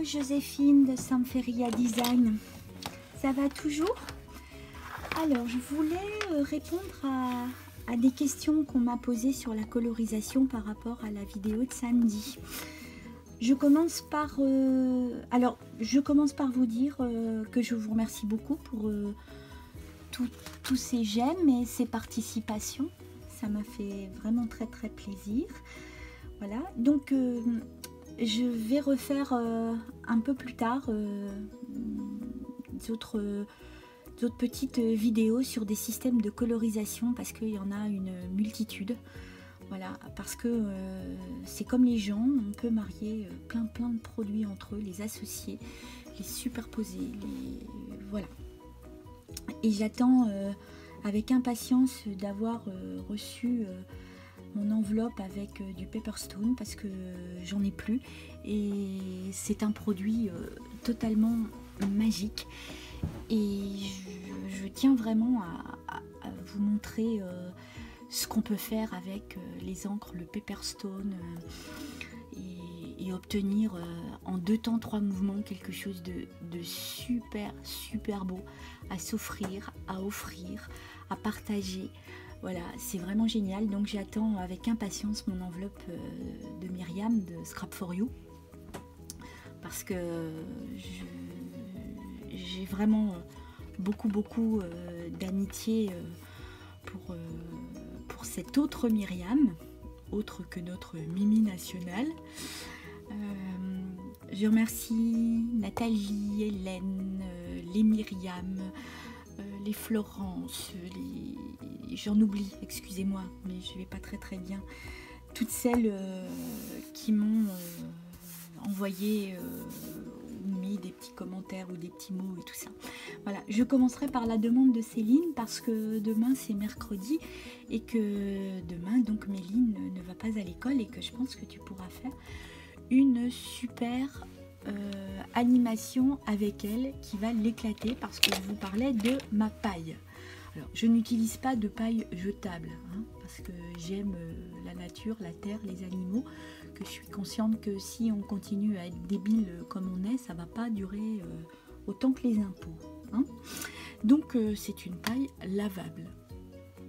Joséphine de Sampheria Design. Ça va toujours? Alors, je voulais répondre à des questions qu'on m'a posées sur la colorisation par rapport à la vidéo de samedi. Je commence par vous dire que je vous remercie beaucoup pour tous ces j'aime et ces participations. Ça m'a fait vraiment très plaisir. Voilà, donc je vais refaire un peu plus tard d'autres petites vidéos sur des systèmes de colorisation parce qu'il y en a une multitude. Voilà, parce que c'est comme les gens, on peut marier plein de produits entre eux, les associer, les superposer, voilà. Et j'attends avec impatience d'avoir reçu mon enveloppe avec du Paperstone parce que j'en ai plus et c'est un produit totalement magique et je tiens vraiment à vous montrer ce qu'on peut faire avec les encres, le Paperstone et obtenir en 2 temps 3 mouvements quelque chose de super beau à s'offrir, à offrir, à partager. Voilà, c'est vraiment génial. Donc j'attends avec impatience mon enveloppe de Myriam de Scrap for You parce que j'ai vraiment beaucoup d'amitié pour cette autre Myriam, autre que notre Mimi nationale. Je remercie Nathalie, Hélène, les Myriam, les Florence, j'en oublie, excusez-moi, mais je vais pas très bien. Toutes celles qui m'ont envoyé ou mis des petits commentaires ou des petits mots et tout ça. Voilà, je commencerai par la demande de Céline parce que demain c'est mercredi et que demain donc Méline ne va pas à l'école et que je pense que tu pourras faire une super animation avec elle qui va l'éclater parce que je vous parlais de ma paille. Alors, je n'utilise pas de paille jetable hein, parce que j'aime la nature, la terre, les animaux, que je suis consciente que si on continue à être débile comme on est, ça va pas durer autant que les impôts. Hein. Donc, c'est une paille lavable.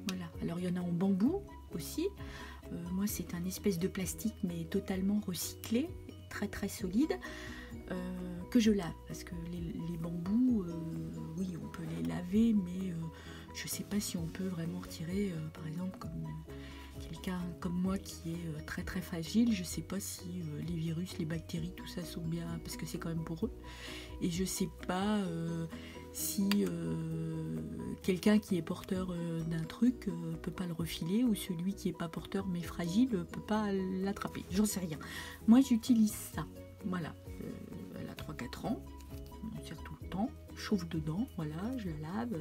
Voilà. Alors, il y en a en bambou aussi. Moi, c'est un espèce de plastique, mais totalement recyclé, très solide. Que je lave parce que les bambous oui on peut les laver mais je sais pas si on peut vraiment retirer par exemple comme quelqu'un comme moi qui est très fragile, je sais pas si les virus, les bactéries, tout ça sont bien parce que c'est quand même pour eux et je sais pas si quelqu'un qui est porteur d'un truc peut pas le refiler ou celui qui est pas porteur mais fragile peut pas l'attraper, j'en sais rien. Moi j'utilise ça, voilà. Elle a 3-4 ans, on tire tout le temps, chauffe dedans, voilà, je la lave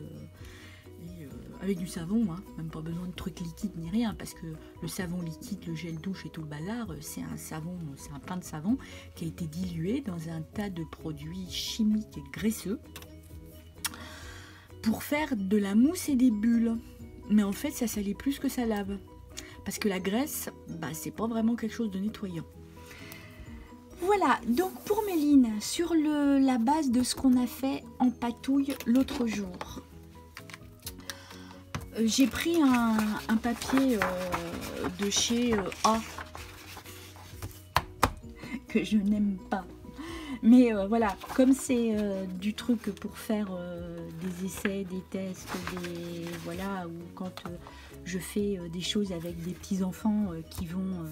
avec du savon, hein, même pas besoin de trucs liquides ni rien, parce que le savon liquide, le gel douche et tout le bazar, c'est un savon, c'est un pain de savon qui a été dilué dans un tas de produits chimiques et graisseux pour faire de la mousse et des bulles. Mais en fait, ça salit plus que ça lave, parce que la graisse, bah, c'est pas vraiment quelque chose de nettoyant. Voilà, donc pour Méline, sur la base de ce qu'on a fait en patouille l'autre jour, j'ai pris un papier de chez A, que je n'aime pas. Mais voilà, comme c'est du truc pour faire des essais, des tests, voilà, ou quand je fais des choses avec des petits-enfants qui vont...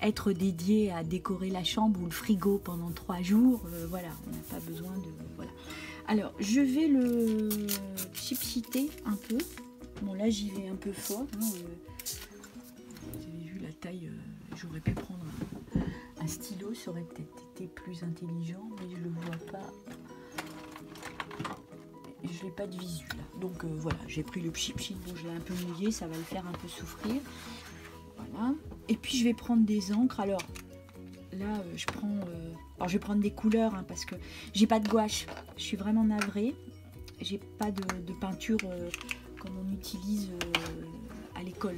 être dédié à décorer la chambre ou le frigo pendant 3 jours, voilà, on n'a pas besoin de... Voilà. Alors, je vais le chipchiter un peu. Bon, là, j'y vais un peu fort. Hein, vous avez vu la taille, j'aurais pu prendre un stylo, ça aurait peut-être été plus intelligent, mais je le vois pas. Je n'ai pas de visu, là. Donc, voilà, j'ai pris le chipchit, bon, je l'ai un peu mouillé, ça va le faire un peu souffrir. Voilà. Et puis je vais prendre des encres. Alors là je prends alors je vais prendre des couleurs hein, parce que j'ai pas de gouache, je suis vraiment navrée, j'ai pas de peinture comme on utilise à l'école.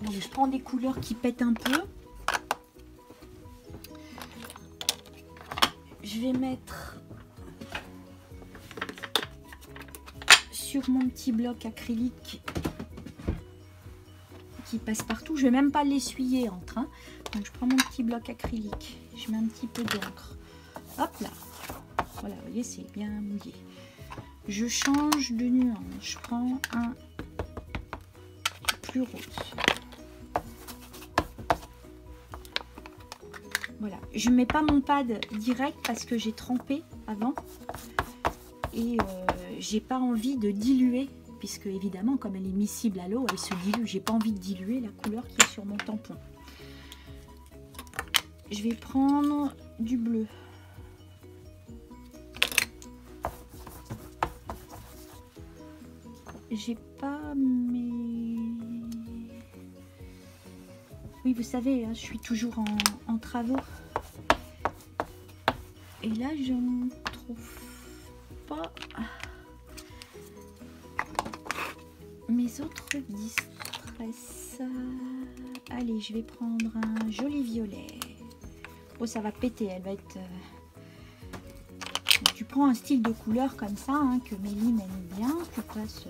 Donc je prends des couleurs qui pètent un peu. je vais mettre sur mon petit bloc acrylique qui passe partout. Je vais même pas l'essuyer entre. Hein. Donc je prends mon petit bloc acrylique. Je mets un petit peu d'encre. Hop là. Voilà, vous voyez, c'est bien mouillé. Je change de nuance. Je prends un plus rose. Voilà. Je mets pas mon pad direct parce que j'ai trempé avant. Et j'ai pas envie de diluer. Puisque évidemment, comme elle est miscible à l'eau, elle se dilue. J'ai pas envie de diluer la couleur qui est sur mon tampon. Je vais prendre du bleu. J'ai pas mes... Oui, vous savez, hein, je suis toujours en travaux. Et là, je ne trouve pas mes autres distress. Allez, je vais prendre un joli violet. Oh, ça va péter, elle va être... Tu prends un style de couleur comme ça, hein, que Méline aime bien. Tu passes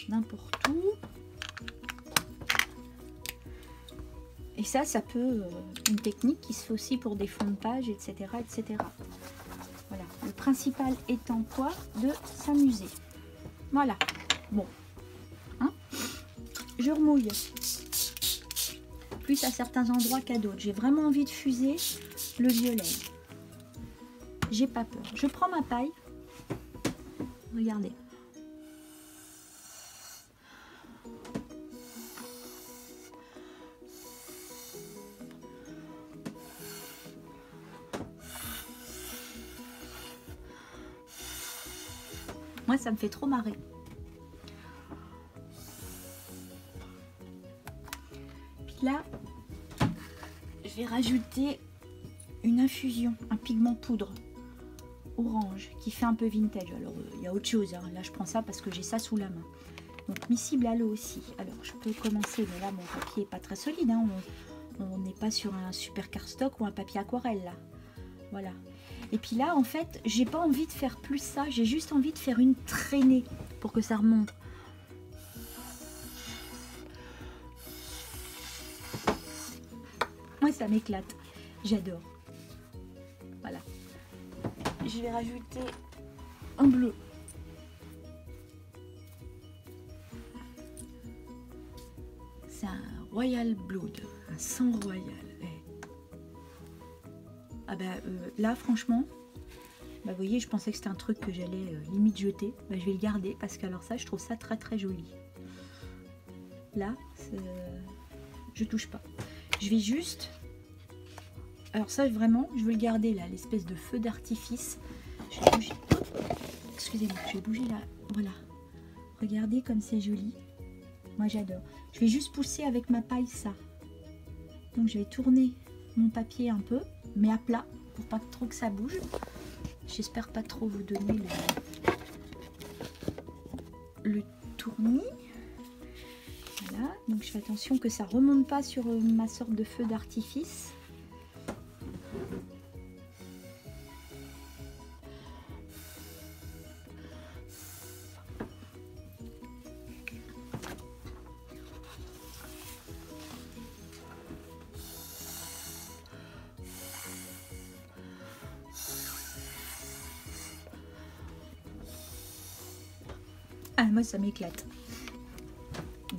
n'importe où. Et ça peut... une technique qui se fait aussi pour des fonds de page, etc. etc. Voilà. Le principal étant quoi? De s'amuser. Voilà. Bon. Hein, je remouille. Plus à certains endroits qu'à d'autres. J'ai vraiment envie de fuser le violet. J'ai pas peur. Je prends ma paille. Regardez. Moi, ça me fait trop marrer. Puis là, je vais rajouter une infusion, un pigment poudre orange qui fait un peu vintage. Alors, il y a autre chose. Hein. Là, je prends ça parce que j'ai ça sous la main. Donc, miscible à l'eau aussi. Alors, je peux commencer, mais là, mon papier n'est pas très solide. Hein. On n'est pas sur un super cardstock ou un papier aquarelle, là. Voilà. Et puis là, en fait, j'ai pas envie de faire plus ça. J'ai juste envie de faire une traînée pour que ça remonte. Moi, ça m'éclate. J'adore. Voilà. Je vais rajouter un bleu. C'est un Royal Blood. Un sang royal. Ah bah là franchement, bah, vous voyez, je pensais que c'était un truc que j'allais limite jeter. Bah, je vais le garder parce que alors ça, je trouve ça très très joli. Là, je touche pas. Je vais juste... Alors ça vraiment, je veux le garder là, l'espèce de feu d'artifice. Je vais bouger. Excusez-moi, je vais bouger là. Voilà. Regardez comme c'est joli. Moi j'adore. Je vais juste pousser avec ma paille ça. Donc je vais tourner mon papier un peu, mais à plat, pour pas trop que ça bouge. J'espère pas trop vous donner le tournis. Voilà, donc je fais attention que ça remonte pas sur ma sorte de feu d'artifice. Ah, moi ça m'éclate.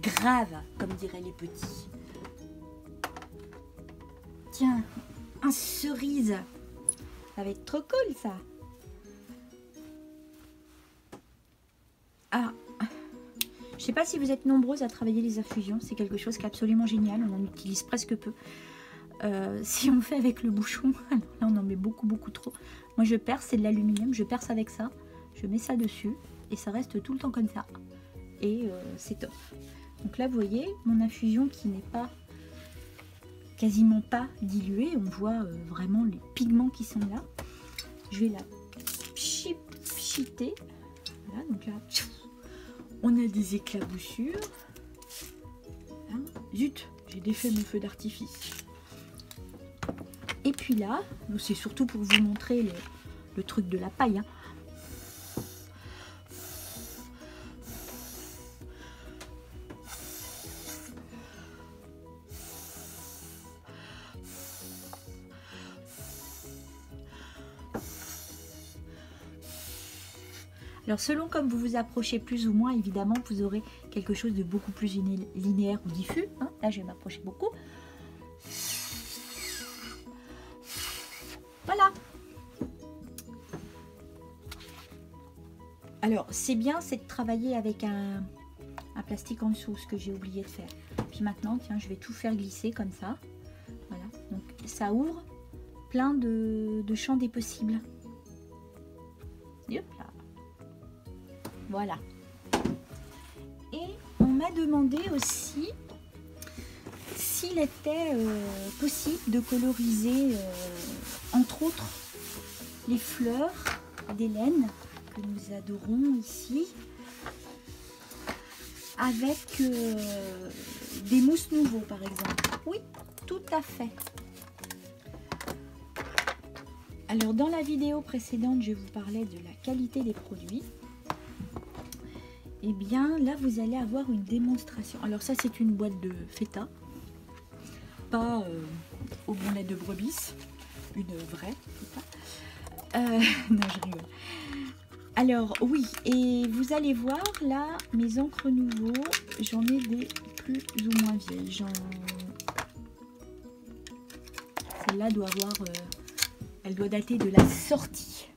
Grave, comme diraient les petits. Tiens, un cerise. Ça va être trop cool ça. Ah, je sais pas si vous êtes nombreuses à travailler les infusions. C'est quelque chose qui est absolument génial. On en utilise presque peu. Si on fait avec le bouchon, là on en met beaucoup trop. Moi je perce, c'est de l'aluminium. Je perce avec ça. Je mets ça dessus. Et ça reste tout le temps comme ça. Et c'est top. Donc là, vous voyez, mon infusion qui n'est pas quasiment pas diluée. On voit vraiment les pigments qui sont là. Je vais la pchiter. Voilà, donc là, on a des éclaboussures. Voilà. Zut, j'ai défait mon feu d'artifice. Et puis là, c'est surtout pour vous montrer le truc de la paille, hein. Alors selon comme vous vous approchez plus ou moins, évidemment, vous aurez quelque chose de beaucoup plus linéaire ou diffus, hein. Là, je vais m'approcher beaucoup. Voilà. Alors, c'est bien, c'est de travailler avec un plastique en dessous, ce que j'ai oublié de faire. Puis maintenant, tiens, je vais tout faire glisser comme ça. Voilà. Donc, ça ouvre plein de champs des possibles. Hop là. Voilà. Et on m'a demandé aussi s'il était possible de coloriser, entre autres, les fleurs d'Hélène, que nous adorons ici, avec des mousses nouveaux, par exemple. Oui, tout à fait. Alors, dans la vidéo précédente, je vous parlais de la qualité des produits. Et bien, là, vous allez avoir une démonstration. Alors, ça, c'est une boîte de feta. Pas au bon lait de brebis. Une vraie feta. Non, je rigole. Alors, oui. Et vous allez voir, là, mes encres nouveaux, j'en ai des plus ou moins vieilles. Celle-là doit avoir... elle doit dater de la sortie.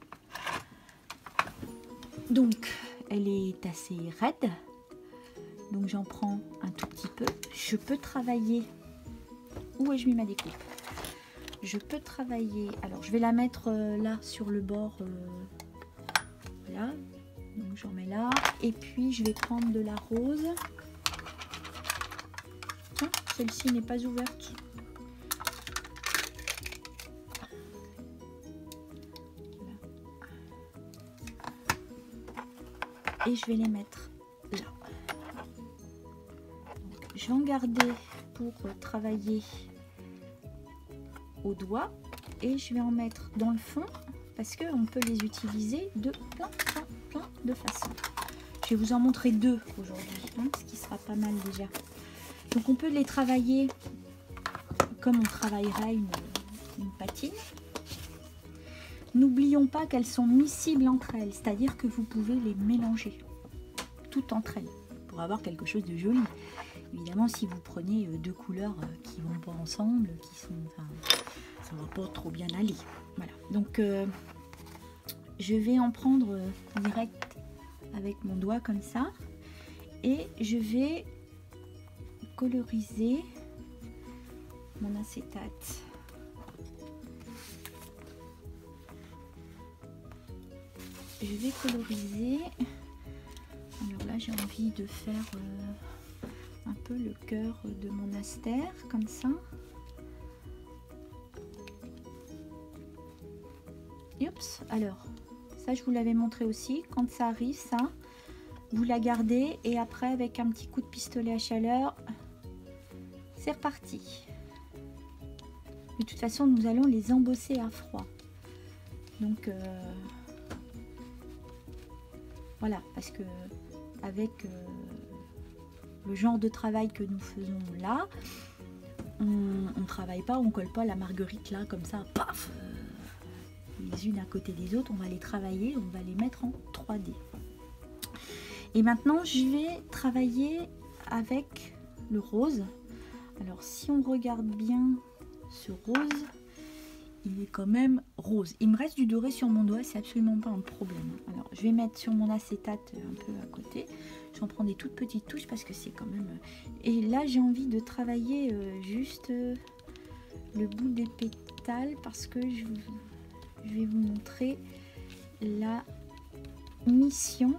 Donc... elle est assez raide, donc j'en prends un tout petit peu. Je peux travailler, où ai-je mis ma découpe? Je peux travailler, alors je vais la mettre là sur le bord, voilà, donc j'en mets là, et puis je vais prendre de la rose. Ah, celle-ci n'est pas ouverte. Et je vais les mettre là. Donc, je vais en garder pour travailler au doigt. Et je vais en mettre dans le fond parce qu'on peut les utiliser de plein de façons. Je vais vous en montrer deux aujourd'hui, hein, ce qui sera pas mal déjà. Donc on peut les travailler comme on travaillerait une patine. N'oublions pas qu'elles sont miscibles entre elles, c'est-à-dire que vous pouvez les mélanger toutes entre elles pour avoir quelque chose de joli. Évidemment, si vous prenez deux couleurs qui vont pas ensemble, qui sont, enfin, ça va pas trop bien aller. Voilà. Donc, je vais en prendre direct avec mon doigt comme ça, et je vais coloriser mon acétate. Je vais coloriser. Alors là, j'ai envie de faire un peu le cœur de mon astère, comme ça. Oups, alors, ça je vous l'avais montré aussi. Quand ça arrive, ça, vous la gardez et après, avec un petit coup de pistolet à chaleur, c'est reparti. De toute façon, nous allons les embosser à froid. Donc... voilà, parce que avec le genre de travail que nous faisons là, on ne travaille pas, on colle pas la marguerite là comme ça, paf, les unes à côté des autres, on va les travailler, on va les mettre en 3D. Et maintenant, je vais travailler avec le rose. Alors, si on regarde bien ce rose, il est quand même rose. Il me reste du doré sur mon doigt, c'est absolument pas un problème. Alors, je vais mettre sur mon acétate un peu à côté. J'en prends des toutes petites touches parce que c'est quand même... Et là, j'ai envie de travailler juste le bout des pétales parce que je vais vous montrer la mission.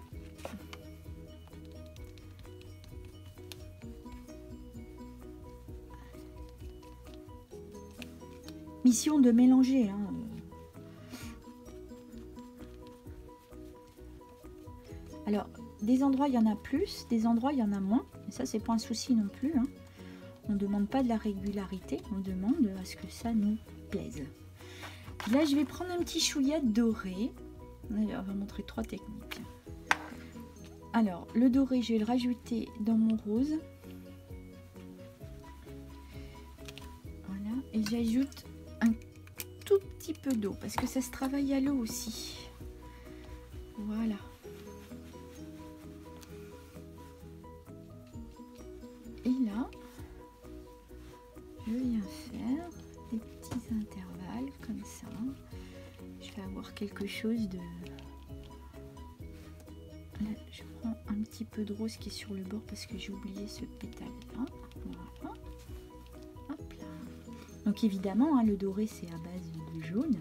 Mission de mélanger, hein. Alors, des endroits il y en a plus, des endroits il y en a moins. Et ça, c'est pas un souci non plus, hein. On ne demande pas de la régularité, on demande à ce que ça nous plaise. Puis là, je vais prendre un petit chouïa doré. On va montrer 3 techniques. Alors, le doré, je vais le rajouter dans mon rose. Voilà, et j'ajoute un tout petit peu d'eau parce que ça se travaille à l'eau aussi. Voilà. Et là, je viens faire des petits intervalles comme ça. Je vais avoir quelque chose de... Là, je prends un petit peu de rose qui est sur le bord parce que j'ai oublié ce pétale là. Voilà. Hop là. Donc évidemment, hein, le doré c'est à base de jaune.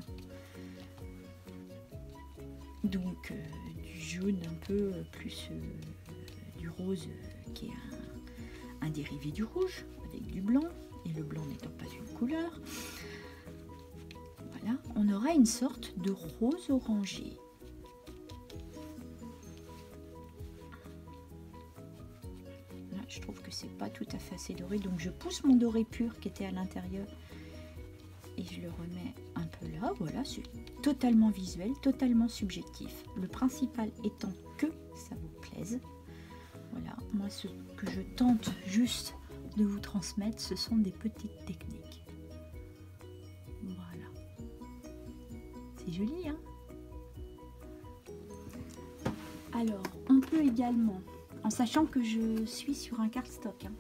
Donc du jaune un peu plus du rose qui est un dérivé du rouge avec du blanc. Et le blanc n'étant pas une couleur. Voilà, on aura une sorte de rose orangé. Je trouve que c'est pas tout à fait assez doré, donc je pousse mon doré pur qui était à l'intérieur et je le remets un peu là. Voilà, c'est totalement visuel, totalement subjectif. Le principal étant que ça vous plaise. Voilà, moi ce que je tente juste de vous transmettre, ce sont des petites techniques. Voilà, c'est joli, hein? Alors, on peut également, en sachant que je suis sur un cardstock, hein.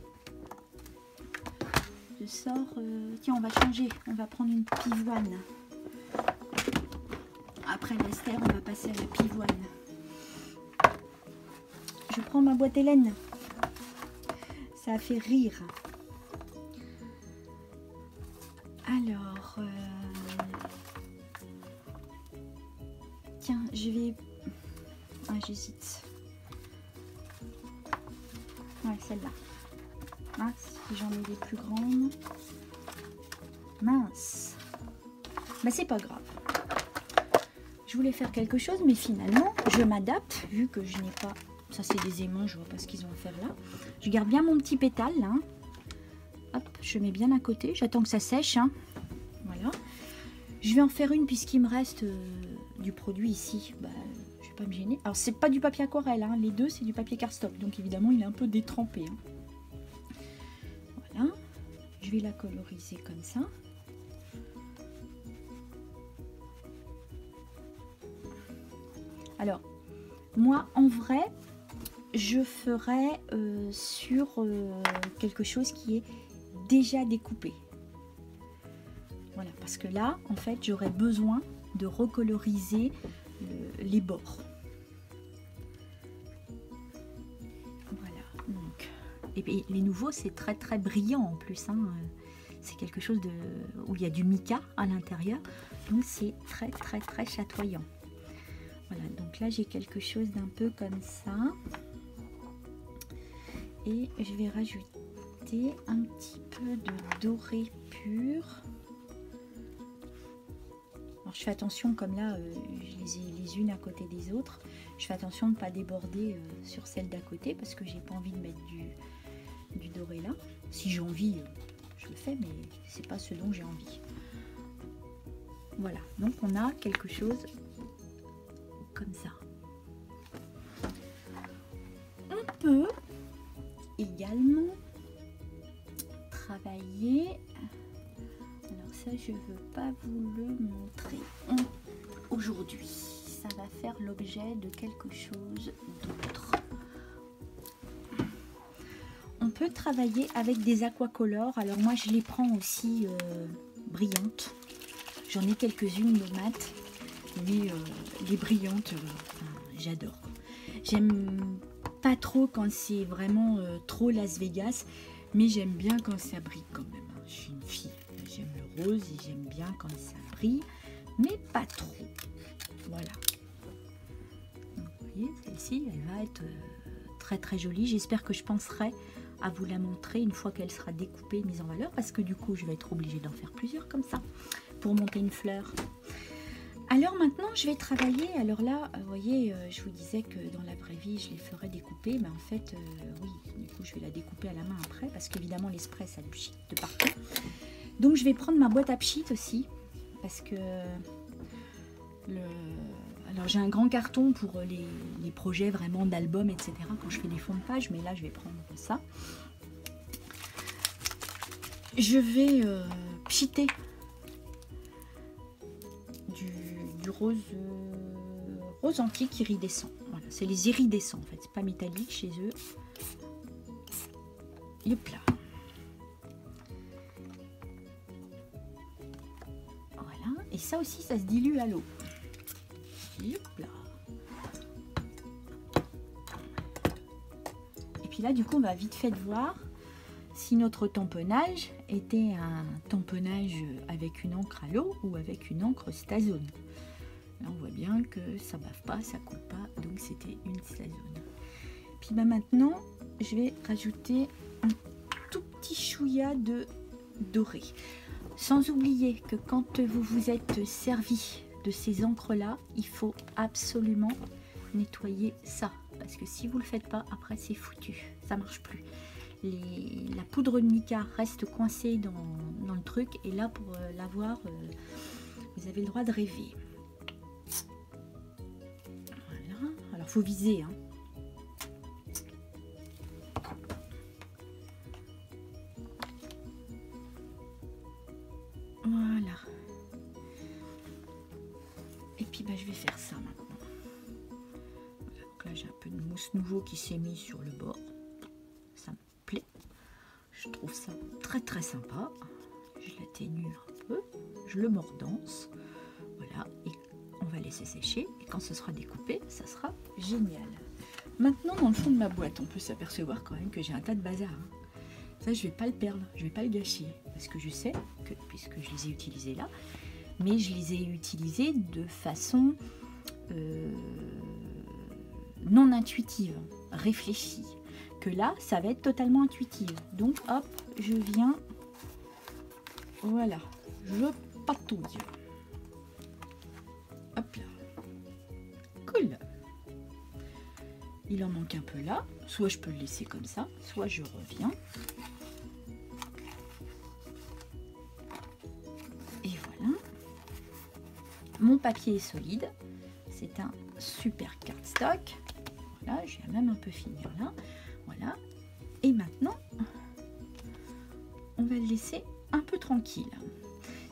Je sors, tiens, on va changer, on va prendre une pivoine. Après l'ester, on va passer à la pivoine. Je prends ma boîte Hélène. Ça a fait rire. Alors, tiens, je vais... Ah, j'hésite. Ouais, celle-là. Mince, si j'en ai des plus grandes. Mince. Bah, c'est pas grave. Je voulais faire quelque chose, mais finalement, je m'adapte, vu que je n'ai pas... Ça, c'est des aimants, je vois pas ce qu'ils ont à faire là. Je garde bien mon petit pétale, là. Hop, je mets bien à côté. J'attends que ça sèche, hein. Voilà. Je vais en faire une, puisqu'il me reste du produit ici. Bah, je vais pas me gêner. Alors, c'est pas du papier aquarelle, hein. Les deux, c'est du papier cardstock. Donc, évidemment, il est un peu détrempé, hein. Voilà. Je vais la coloriser comme ça. Alors, moi, en vrai, je ferai sur quelque chose qui est déjà découpé. Voilà, parce que là, en fait, j'aurais besoin de recoloriser les bords. Voilà, donc... Et les nouveaux, c'est très très brillant en plus, hein. C'est quelque chose où il y a du mica à l'intérieur, donc c'est très très très chatoyant. Voilà, donc là j'ai quelque chose d'un peu comme ça. Et je vais rajouter un petit peu de doré pur. Alors je fais attention, comme là je les ai les unes à côté des autres. Je fais attention de ne pas déborder sur celle d'à côté parce que j'ai pas envie de mettre du doré là. Si j'ai envie, je le fais, mais c'est pas ce dont j'ai envie. Voilà, donc on a quelque chose comme ça. On peut également travailler. Alors ça, je veux pas vous le montrer aujourd'hui. Ça va faire l'objet de quelque chose d'autre. On peut travailler avec des aquacolors. Alors moi, je les prends aussi brillantes. J'en ai quelques-unes de mat. Mais les brillantes, j'adore. J'aime pas trop quand c'est vraiment trop Las Vegas, mais j'aime bien quand ça brille quand même. Je suis une fille, j'aime le rose et j'aime bien quand ça brille, mais pas trop. Voilà. Donc, vous voyez, celle-ci, elle va être très très jolie. J'espère que je penserai à vous la montrer une fois qu'elle sera découpée et mise en valeur, parce que du coup, je vais être obligée d'en faire plusieurs comme ça pour monter une fleur. Alors maintenant, je vais travailler. Alors là, vous voyez, je vous disais que dans la vraie vie, je les ferais découper. Mais en fait, oui, du coup, je vais la découper à la main après. Parce qu'évidemment, l'esprit, ça pchit de partout. Donc, je vais prendre ma boîte à pchit aussi. Parce que... Alors, j'ai un grand carton pour les projets vraiment d'albums, etc. Quand je fais des fonds de page. Mais là, je vais prendre ça. Je vais pchiter du rose antique iridescent. Voilà, c'est les iridescents en fait, c'est pas métallique chez eux. Hop là. Voilà, et ça aussi ça se dilue à l'eau. Hop là. Et puis là du coup on va vite fait voir si notre tamponnage était un tamponnage avec une encre à l'eau ou avec une encre Stazone. Là, on voit bien que ça bave pas, ça coule pas, donc c'était une Stazone. Puis bah, maintenant, je vais rajouter un tout petit chouïa de doré. Sans oublier que quand vous vous êtes servi de ces encres-là, il faut absolument nettoyer ça. Parce que si vous ne le faites pas, après c'est foutu, ça marche plus. La poudre de mica reste coincée dans le truc et là pour l'avoir vous avez le droit de rêver. Voilà, alors faut viser hein. Voilà, et puis bah, je vais faire ça maintenant. Voilà, donc là j'ai un peu de mousse nouveau qui s'est mis sur le bord. Je trouve ça très très sympa. Je l'atténue un peu, je le mordance. Voilà, et on va laisser sécher. Et quand ce sera découpé, ça sera génial. Maintenant, dans le fond de ma boîte, on peut s'apercevoir quand même que j'ai un tas de bazar. Hein. Ça, je vais pas le perdre, je vais pas le gâcher. Parce que je sais que, puisque je les ai utilisés là, mais je les ai utilisés de façon non intuitive, réfléchie. Que là, ça va être totalement intuitive. Donc, hop, je viens, voilà, je patouille. Hop là. Cool. Il en manque un peu là. Soit je peux le laisser comme ça, soit je reviens. Et voilà. Mon papier est solide. C'est un super cardstock. Voilà, je vais même un peu finir là. Voilà, et maintenant, on va le laisser un peu tranquille.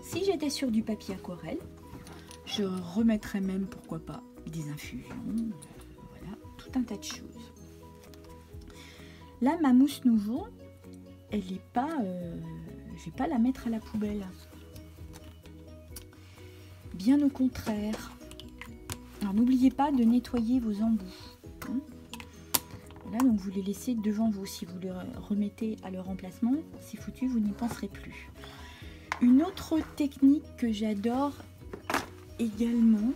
Si j'étais sur du papier aquarelle, je remettrais même, pourquoi pas, des infusions, voilà, tout un tas de choses. Là, ma mousse nouveau, elle n'est pas, je vais pas la mettre à la poubelle. Bien au contraire. Alors, n'oubliez pas de nettoyer vos embouts. Hein. Là, donc vous les laissez devant vous. Si vous les remettez à leur emplacement, c'est foutu, vous n'y penserez plus. Une autre technique que j'adore également,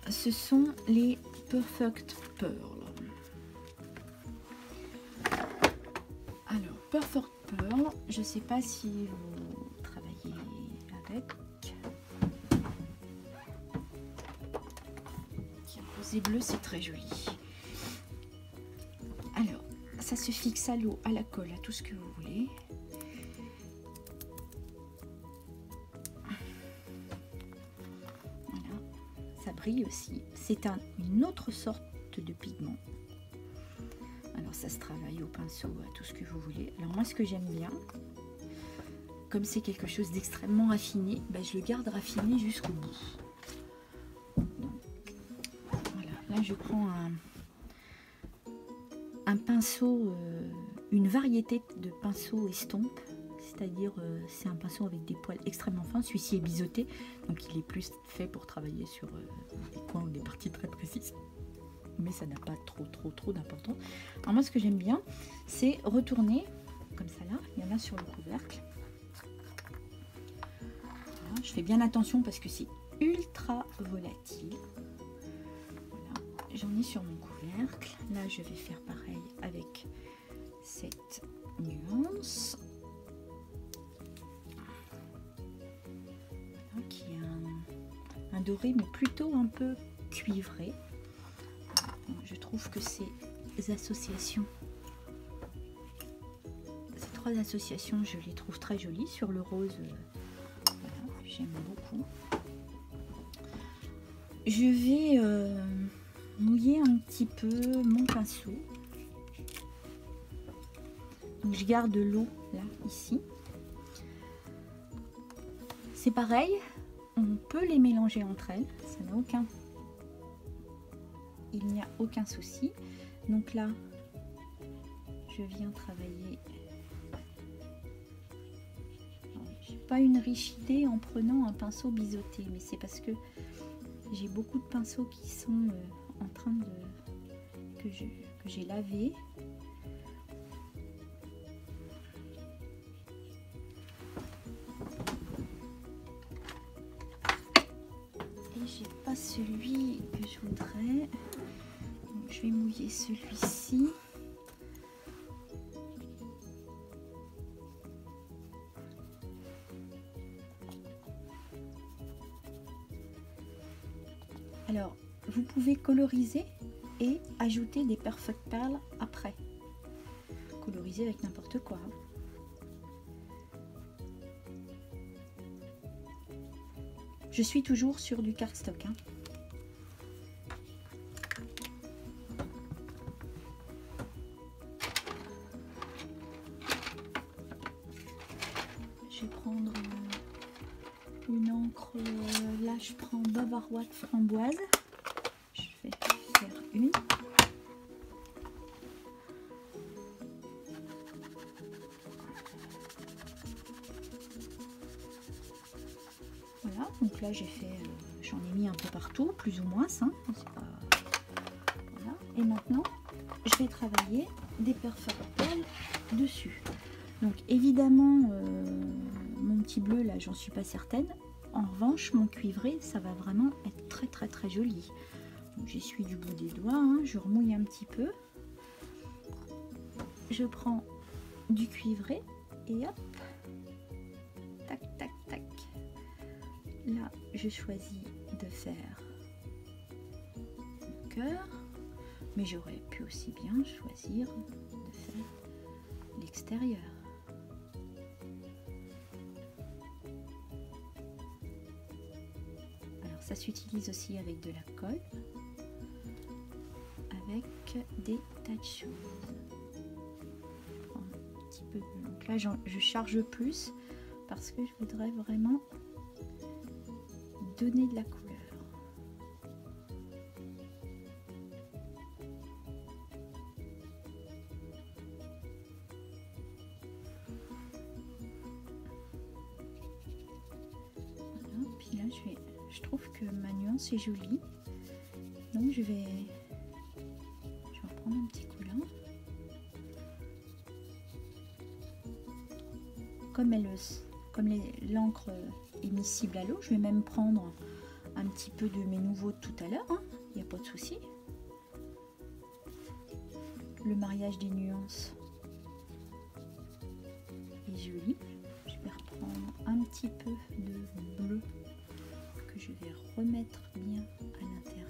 ce sont les Perfect Pearl. Alors, Perfect Pearl, je ne sais pas si vous travaillez avec. Rose et bleu, c'est très joli. Alors, ça se fixe à l'eau, à la colle, à tout ce que vous voulez. Voilà, ça brille aussi. C'est une autre sorte de pigment. Alors, ça se travaille au pinceau, à tout ce que vous voulez. Alors, moi, ce que j'aime bien, comme c'est quelque chose d'extrêmement raffiné, ben, je le garde raffiné jusqu'au bout. Donc, voilà, là, je prends un pinceau, une variété de pinceaux estompes, c'est-à-dire c'est un pinceau avec des poils extrêmement fins. Celui-ci est biseauté, donc il est plus fait pour travailler sur des coins ou des parties très précises, mais ça n'a pas trop d'importance. Alors moi, ce que j'aime bien, c'est retourner comme ça là, il y en a sur le couvercle. Voilà, je fais bien attention parce que c'est ultra volatile. J'en ai sur mon couvercle. Là, je vais faire pareil avec cette nuance. Voilà, qui est un doré, mais plutôt un peu cuivré. Je trouve que ces associations, ces trois associations, je les trouve très jolies. Sur le rose, voilà, j'aime beaucoup. Je vais mouiller un petit peu mon pinceau. Donc je garde l'eau là, ici. C'est pareil, on peut les mélanger entre elles, ça n'a aucun... Il n'y a aucun souci. Donc là, je viens travailler. J'ai pas une riche idée en prenant un pinceau biseauté, mais c'est parce que j'ai beaucoup de pinceaux qui sont en train de... que j'ai lavé. Et j'ai pas celui que je voudrais. Donc, je vais mouiller celui-ci. Alors, vous pouvez coloriser et ajouter des Perfect Pearl après. Coloriser avec n'importe quoi. Je suis toujours sur du cardstock. Je vais prendre une encre, là je prends Bavarois framboise. Je vais faire une. Voilà, donc là j'ai fait, j'en ai mis un peu partout, plus ou moins, ça. Voilà. Et maintenant, je vais travailler des Perfect Pearl dessus. Donc évidemment, mon petit bleu là, j'en suis pas certaine. En revanche, mon cuivré, ça va vraiment être très très très joli. J'essuie du bout des doigts, hein, je remouille un petit peu. Je prends du cuivré et hop, tac tac tac. Là, je choisis de faire le cœur, mais j'aurais pu aussi bien choisir de faire l'extérieur. Alors, ça s'utilise aussi avec de la colle, avec des tas de choses. Un petit peu. Donc là, je charge plus parce que je voudrais vraiment donner de la couleur. Voilà, puis là je trouve que ma nuance est jolie, donc je vais reprendre un petit coup là. Comme l'encre est miscible à l'eau, je vais même prendre un petit peu de mes nouveaux de tout à l'heure, hein, il n'y a pas de souci. Le mariage des nuances est joli. Je vais reprendre un petit peu de bleu que je vais remettre bien à l'intérieur.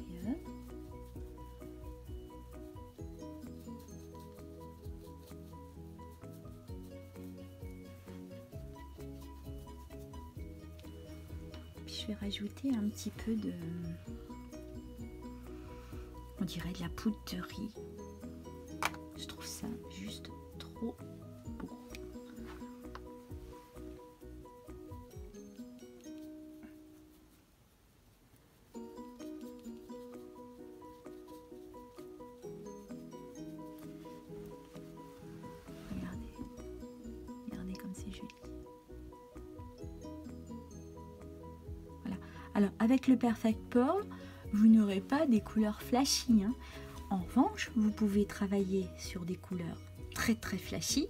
Je vais rajouter un petit peu de, on dirait de la poudre de riz. Je trouve ça juste trop beau. Regardez comme c'est joli. Alors, avec le Perfect Pearl, vous n'aurez pas des couleurs flashy, hein. En revanche, vous pouvez travailler sur des couleurs très très flashy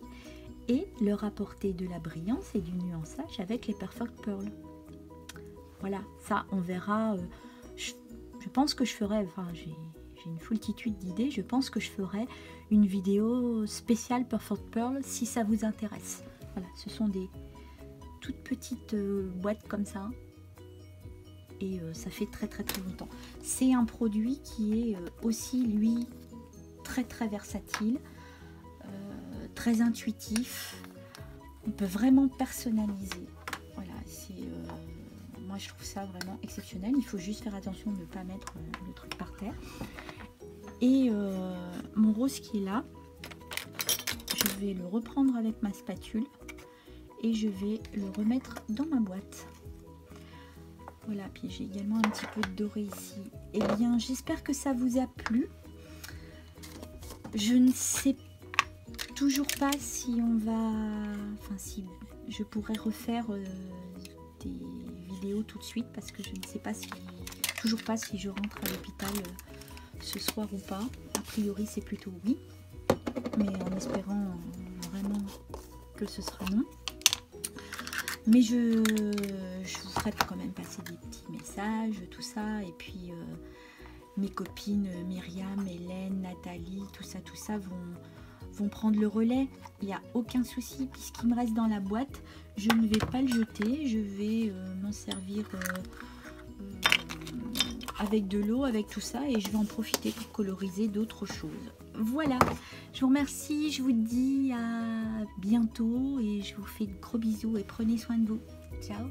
et leur apporter de la brillance et du nuançage avec les Perfect Pearl. Voilà, ça on verra. Je pense que je ferai, enfin j'ai une foultitude d'idées, je pense que je ferai une vidéo spéciale Perfect Pearl si ça vous intéresse. Voilà, ce sont des toutes petites boîtes comme ça. et ça fait très longtemps. C'est un produit qui est aussi lui très versatile, très intuitif. On peut vraiment personnaliser. Voilà, moi je trouve ça vraiment exceptionnel. Il faut juste faire attention de ne pas mettre le truc par terre. Et mon rose qui est là, je vais le reprendre avec ma spatule et je vais le remettre dans ma boîte. Voilà, puis j'ai également un petit peu de doré ici. Eh bien, j'espère que ça vous a plu. Je ne sais toujours pas si on va... Enfin, si je pourrais refaire des vidéos tout de suite parce que je ne sais pas si... Toujours pas si je rentre à l'hôpital ce soir ou pas. A priori, c'est plutôt oui. Mais en espérant vraiment que ce sera non. Mais je vous ferai quand même passer des petits messages, tout ça. Et puis mes copines Myriam, Hélène, Nathalie, tout ça vont prendre le relais. Il n'y a aucun souci puisqu'il me reste dans la boîte. Je ne vais pas le jeter. Je vais m'en servir avec de l'eau, avec tout ça. Et je vais en profiter pour coloriser d'autres choses. Voilà, je vous remercie, je vous dis à bientôt et je vous fais de gros bisous et prenez soin de vous. Ciao.